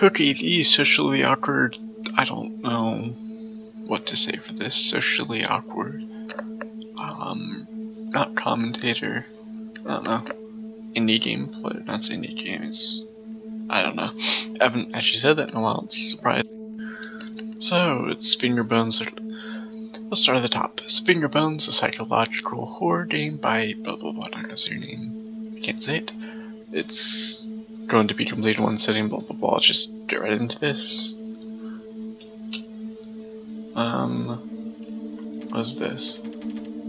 Cookie, the socially awkward. I don't know what to say for this. Socially awkward. Not commentator. I don't know. Indie game player. Not indie games. I don't know. I haven't actually said that in a while. It's surprising. So it's Fingerbones. Let's start at the top. It's Fingerbones, a psychological horror game by blah blah blah. I'm not gonna say your name. I can't say it. It's going to be completed in one sitting. Blah blah blah. Let's just get right into this. What's this?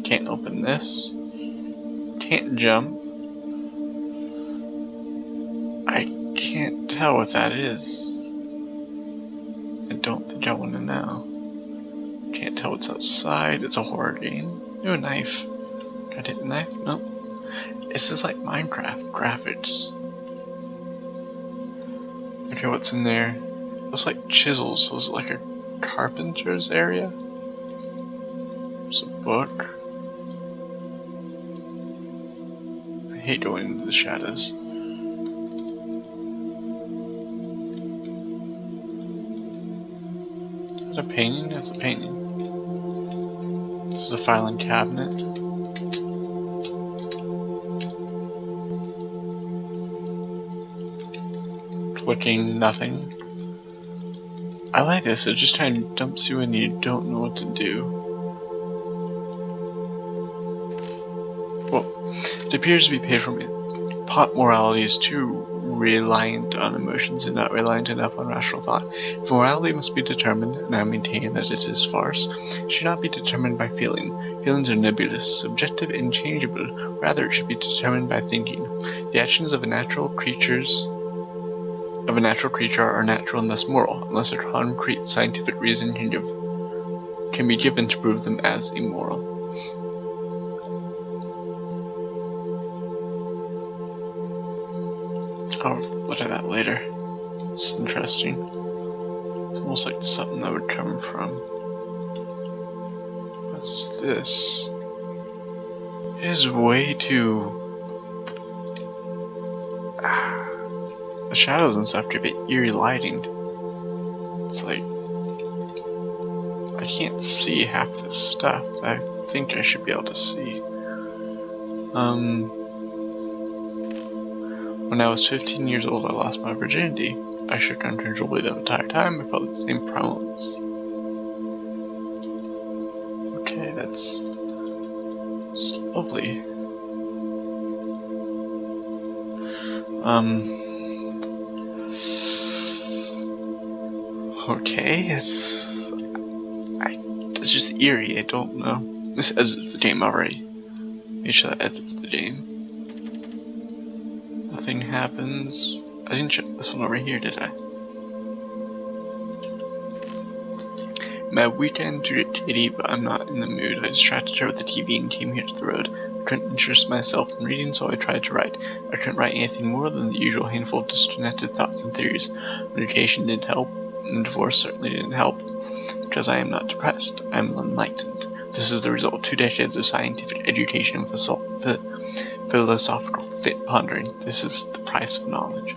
Can't open this. Can't jump. I can't tell what that is. I don't think I want to know. Can't tell what's outside. It's a horror game. No knife. Can I take the knife? Nope. This is like Minecraft graphics. Okay, what's in there? Looks like chisels. So is it like a carpenter's area? There's a book. I hate going into the shadows. Is that a painting? That's a painting. This is a filing cabinet. Clicking nothing. I like this, it just kind of dumps you in and you don't know what to do. Well, it appears to be paid for me. Pop morality is too reliant on emotions and not reliant enough on rational thought. If morality must be determined, and I maintain that it is farce, it should not be determined by feeling. Feelings are nebulous, subjective, and changeable. Rather, it should be determined by thinking. The actions of a natural creature are natural and thus moral, unless a concrete scientific reason can be given to prove them as immoral. I'll look at that later. It's interesting. It's almost like something that would come from. What's this? It is way too. The shadows and stuff give it eerie lighting. It's like I can't see half this stuff that I think I should be able to see. When I was 15 years old, I lost my virginity. I shook uncontrollably the entire time. I felt the same prevalence. Okay, that's lovely. Okay, it's just eerie. I don't know. This exits the game already. Make sure that exits the game. Nothing happens. I didn't check this one over here, did I? My weekend to get kitty, but I'm not in the mood. I distracted her with the TV and came here to the road. I couldn't interest myself in reading, so I tried to write. I couldn't write anything more than the usual handful of disconnected thoughts and theories. Meditation didn't help, and divorce certainly didn't help. Because I am not depressed, I am enlightened. This is the result of 2 decades of scientific education and philosophical pondering. This is the price of knowledge.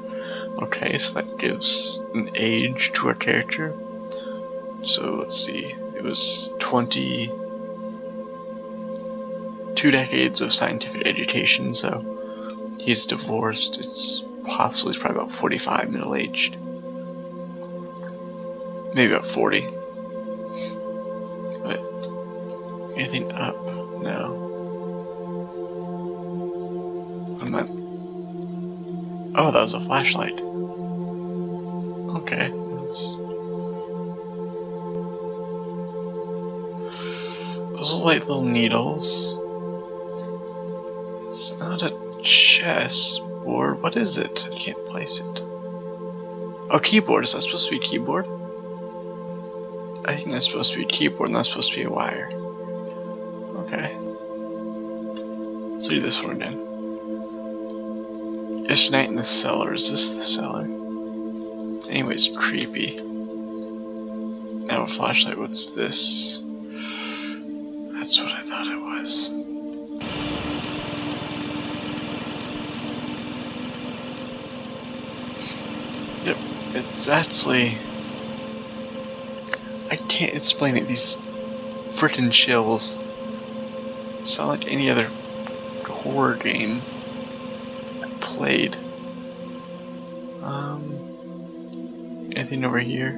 Okay, so that gives an age to our character. So let's see, it was 2 decades of scientific education, so he's divorced. It's possibly, he's probably about 45, middle-aged. Maybe about 40. But anything up? No. Oh, that was a flashlight. Okay. Those are like little needles. It's not a chessboard. What is it? I can't place it. Oh, keyboard. Is that supposed to be a keyboard? I think that's supposed to be a keyboard and that's supposed to be a wire. Okay. Let's do this one again. It's night in the cellar. Is this the cellar? Anyways, creepy. Now a flashlight. What's this? That's what I thought it was. Yep. It's actually... I can't explain it, these frickin' chills sound like any other horror game I played. Anything over here?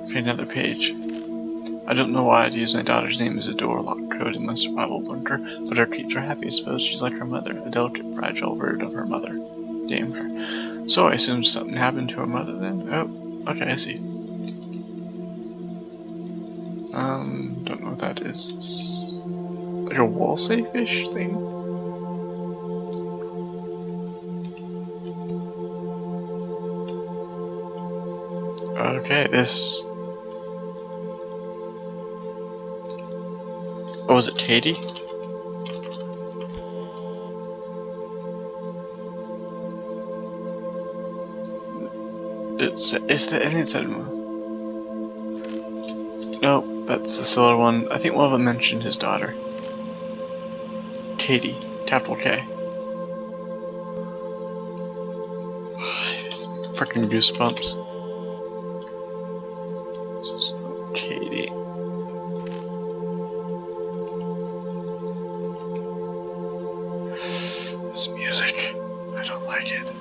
Okay, another page. I don't know why I'd use my daughter's name as a door lock code in my survival bunker, but her keeps her happy. I suppose she's like her mother, a delicate, fragile version of her mother. Damn her. So I assume something happened to her mother then? Oh, okay, I see. Don't know what that is. It's like a wall safe-ish thing? Okay, this... Oh, was it Katie? I think it said... Nope, that's the silver one. I think one of them mentioned his daughter. Katie, capital K. These freaking goosebumps. This is Katie. This music, I don't like it.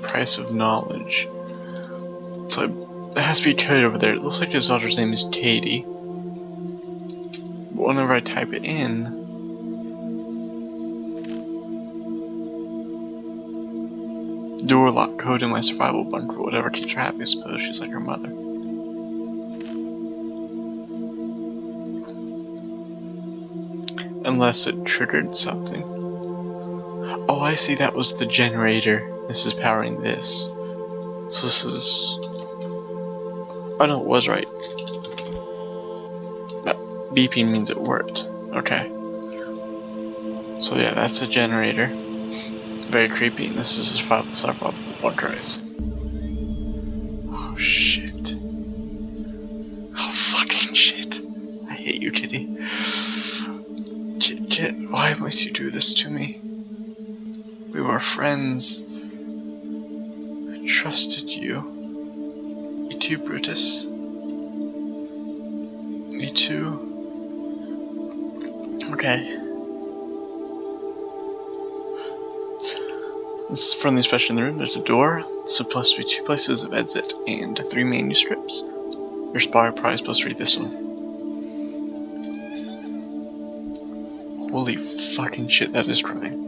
Price of knowledge. So it has to be a code over there. It looks like his daughter's name is Katie. But whenever I type it in, door lock code in my survival bunker, whatever keeps her happy, I suppose she's like her mother. Unless it triggered something. Oh, I see, that was the generator. This is powering this. So this is... Oh no, it was right. That beeping means it worked. Okay. So yeah, that's a generator. Very creepy, and this is his survival bunker. Oh shit. Oh fucking shit. I hate you, kitty. Kit, why must you do this to me? We were friends. I trusted you. You too, Brutus. Me too. Okay. This is from the inspection in the room. There's a door. There's supposed to be 2 places of exit and 3 manuscripts. Your spire prize plus read this one. Holy fucking shit, that is crying.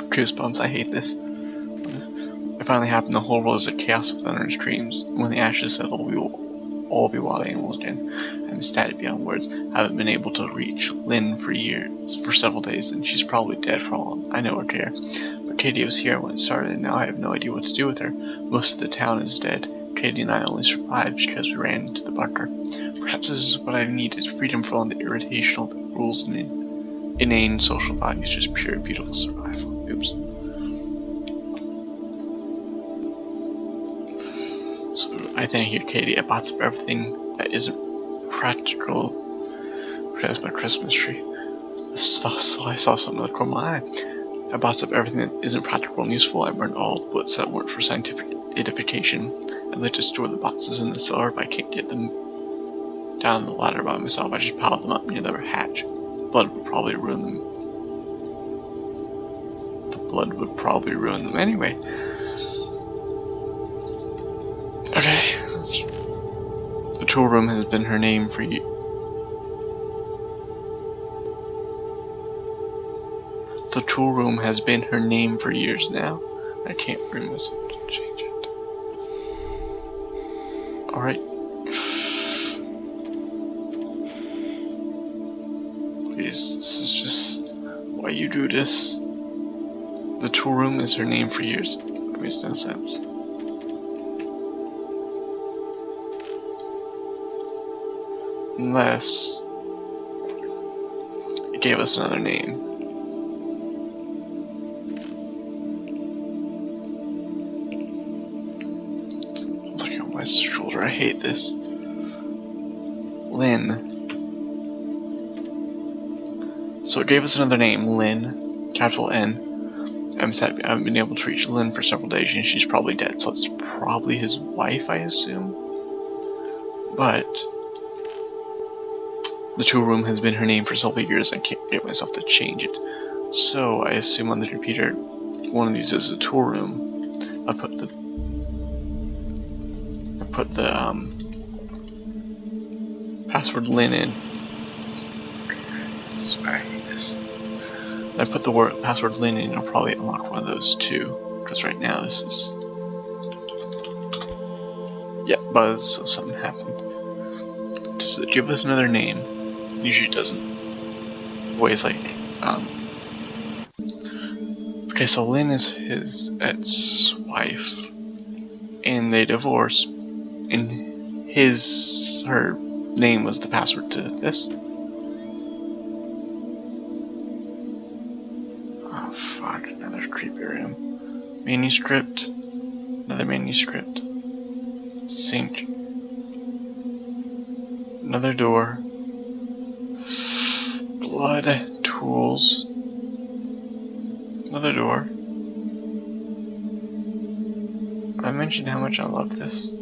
Goosebumps, I hate this. It finally happened. The whole world is a chaos of thunder and screams. When the ashes settle, we will all be wild animals again. I'm ecstatic beyond words. I haven't been able to reach Lynn for several days, and she's probably dead for all I know or care. But Katie was here when it started, and now I have no idea what to do with her. Most of the town is dead. Katie and I only survived because we ran into the bunker. Perhaps this is what I needed, freedom from all the irritational rules and inane social values, just pure beautiful survival. Oops. So I thank you, Katie. I bought up everything that isn't practical. That's my Christmas tree. I saw something that caught my eye. I bought up everything that isn't practical and useful. I burned all the books that weren't for scientific edification. I'd like to store the boxes in the cellar, but I can't get them down the ladder by myself. I just piled them up near the hatch. Blood would probably ruin them. The blood would probably ruin them anyway. Okay, the tool room has been her name for you. The tool room has been her name for years now. I can't bring myself to change it. Alright. Please, this is just why you do this. The tool room is her name for years. It makes no sense. Unless it gave us another name. Look at my shoulder. I hate this. Lynn. So it gave us another name, Lynn, capital N. I'm sad I haven't been able to reach Lynn for several days, and she's probably dead, so it's probably his wife, I assume. But the tool room has been her name for several years, I can't get myself to change it. So I assume on the computer, one of these is a tool room. I put the password Lynn in. I hate this. I put the word password Lynn in, I'll probably unlock one of those too. Because right now this is... Yeah, buzz, so something happened. Does it give us another name? Usually it doesn't. Always like, Okay, so Lynn is his ex-wife. And they divorced. And her name was the password to this. Oh fuck, another creepy room. Manuscript. Another manuscript. Sink. Another door. Blood. Tools. Another door. I mentioned how much I love this.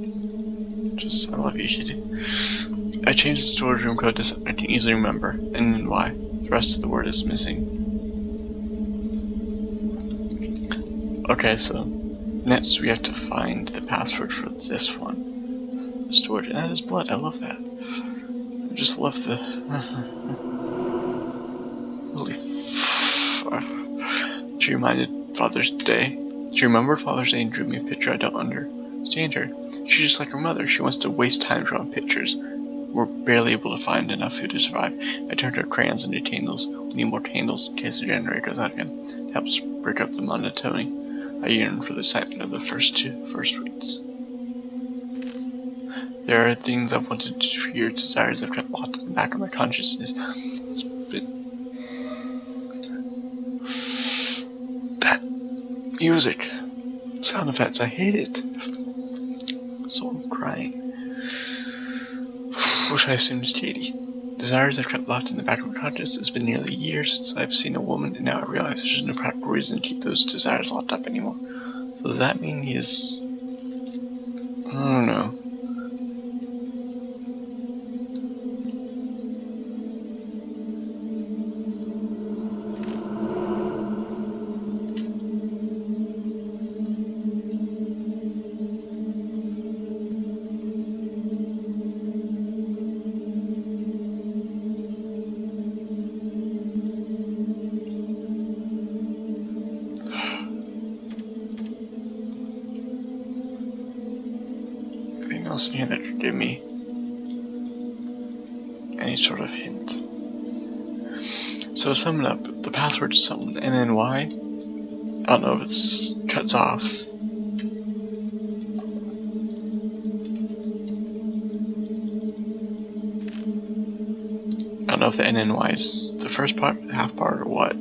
I love you, kitty. I changed the storage room code to something I can easily remember, and then why. The rest of the word is missing. Okay, so next we have to find the password for this one. The storage, and that is blood. I love that. I just love the... Holy fuck. She reminded Father's Day. She remembered Father's Day and drew me a picture. I don't understand her. She's just like her mother. She wants to waste time drawing pictures. We're barely able to find enough food to survive. I turned her crayons into candles. We need more candles in case the generator goes out again. It helps break up the monotony. I yearn for the excitement of the first weeks. There are things I've wanted to do for years, desires I've kept locked in the back of my consciousness. It's been... That music. Sound effects, I hate it. So I'm crying. Which I assume is Katie. Desires I've kept locked in the back of my consciousness. It's been nearly a year since I've seen a woman, and now I realize there's no practical reason to keep those desires locked up anymore. So does that mean he is... I don't know. Else in here that could give me any sort of hint. So to sum it up, the password is something NNY. I don't know if it's cuts off. I don't know if the NNY is the first part, the half part, or what.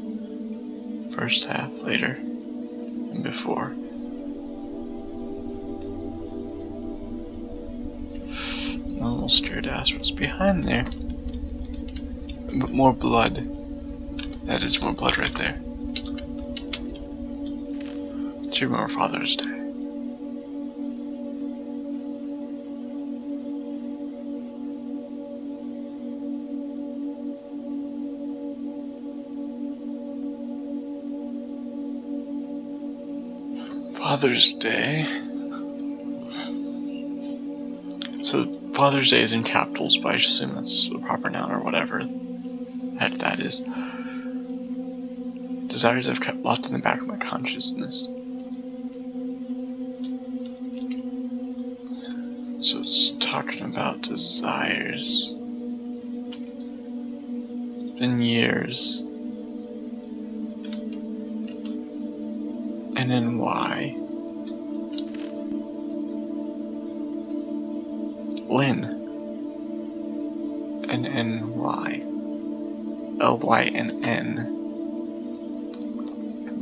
First half, later, and before. I'm almost scared to ask what's behind there. But more blood. That is more blood right there. To remember Father's Day. Father's Day. So Father's Day is in capitals, but I assume that's the proper noun or whatever heck that is. Desires I've kept locked in the back of my consciousness. So it's talking about desires. It's been years. And then why? Lynn. N-N-Y. L-Y-N-N.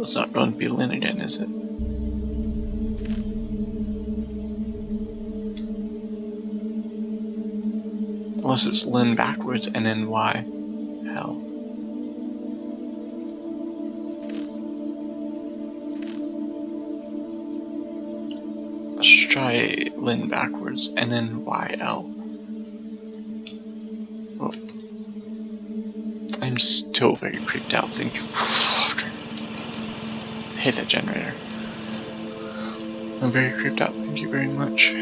It's not going to be Lynn again, is it? Unless it's Lynn backwards and then Y. Hell. Let's try Lynn backwards and then YL. Oh. I'm still very creeped out. Thank you. I hate that generator. I'm very creeped out. Thank you very much.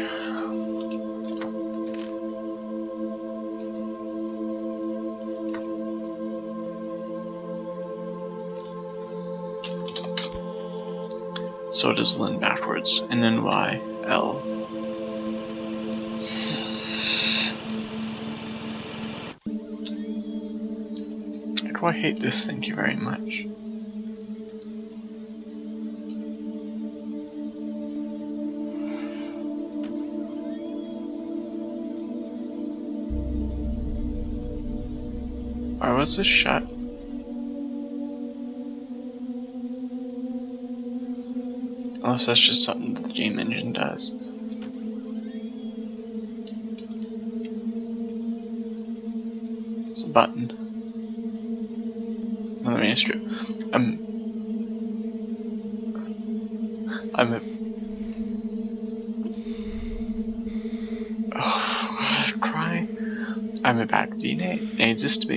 So does Lynn backwards, and then Y, L. Why do I hate this? Thank you very much. Why was this shut? Unless that's just something that the game engine does. It's a button. Another manuscript. I'm a... Oh, cry. I'm a bad DNA. I exist to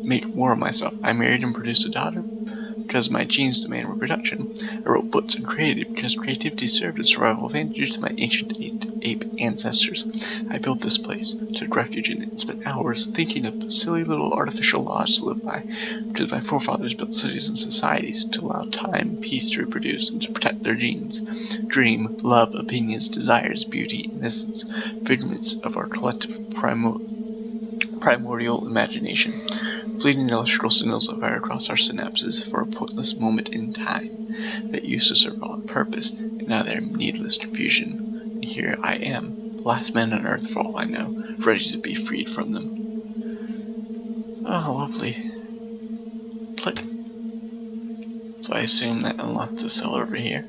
make more of myself. I married and produced a daughter because my genes demand reproduction. I wrote books and created because creativity served as survival advantage to my ancient ape ancestors. I built this place, took refuge in it, and spent hours thinking of silly little artificial laws to live by, because my forefathers built cities and societies to allow time and peace to reproduce and to protect their genes. Dream, love, opinions, desires, beauty, innocence, figments of our collective primordial imagination. Fleeting electrical signals that fire across our synapses for a pointless moment in time that used to serve a purpose, and now they're needless confusion. And here I am, the last man on earth for all I know, ready to be freed from them. Oh, lovely. Click. So I assume that unlocked the cell over here.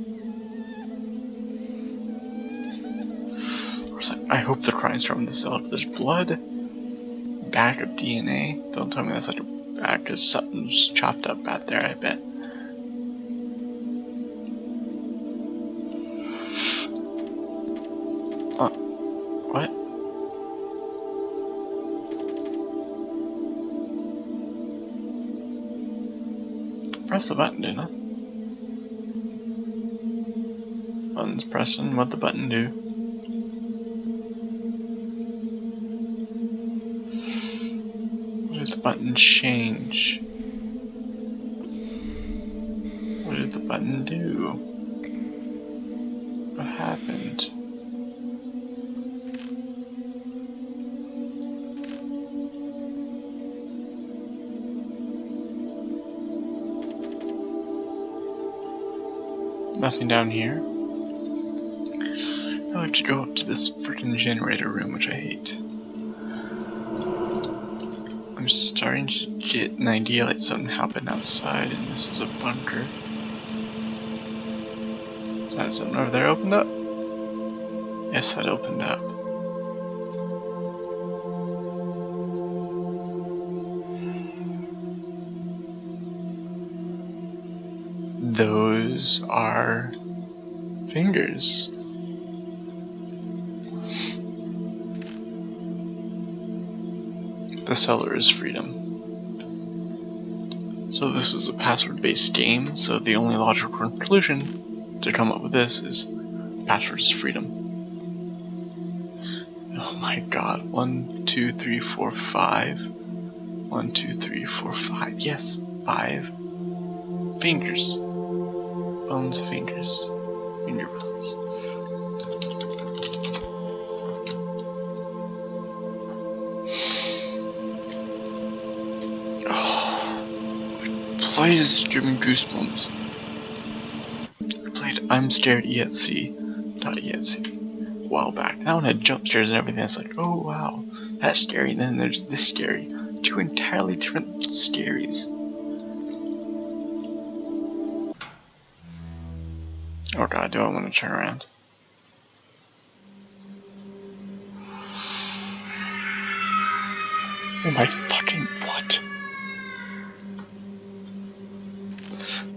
I hope the crime's from the cell. If there's blood, bag of DNA. Don't tell me that's like a bag, because something's chopped up out there, I bet. What? Press the button, didn't I? Button's pressing. What'd the button do? What did the button change? What did the button do? What happened? Nothing down here. Now I have to go up to this freaking generator room, which I hate. I'm starting to get an idea like something happened outside and this is a bunker. Is that something over there opened up? Yes, that opened up. Those are fingers. The seller is freedom. So this is a password-based game, so the only logical conclusion to come up with this is the password is freedom. Oh my god. 1, 2, 3, 4, 5. 1, 2, 3, 4, 5. Yes, 5. Fingers. Bones, fingers. Finger bones. Why is this giving goosebumps? I played I'm Scared EXE.exe a while back. That one had jump scares and everything. It's like, oh wow, that's scary. And then there's this scary. Two entirely different scaries. Oh god, do I want to turn around? Oh my fucking what?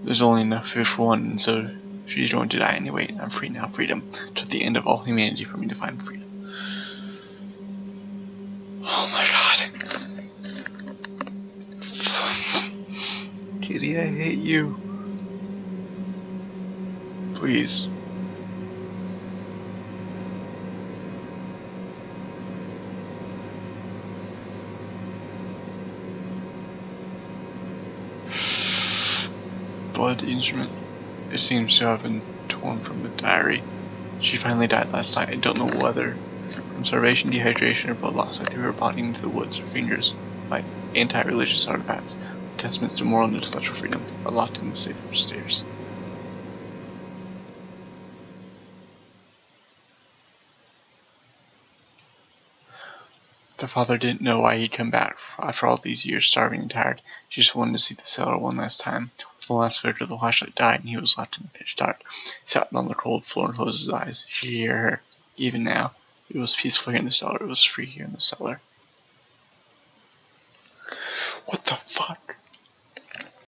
There's only enough food for one, and so she's going to die anyway. I'm free now, freedom. To the end of all humanity for me to find freedom. Oh my god. Kitty, I hate you. Please. Blood instrument. It seems to have been torn from the diary. She finally died last night. I don't know whether from starvation, dehydration, or blood loss. I threw her body into the woods. Her fingers, like anti-religious artifacts, testaments to moral and intellectual freedom, are locked in the safe upstairs. The father didn't know why he'd come back after all these years, starving and tired. He just wanted to see the cellar one last time. With the last flicker of the flashlight died, and he was left in the pitch dark. He sat on the cold floor and closed his eyes. She could hear her. Even now, it was peaceful here in the cellar. It was free here in the cellar. What the fuck?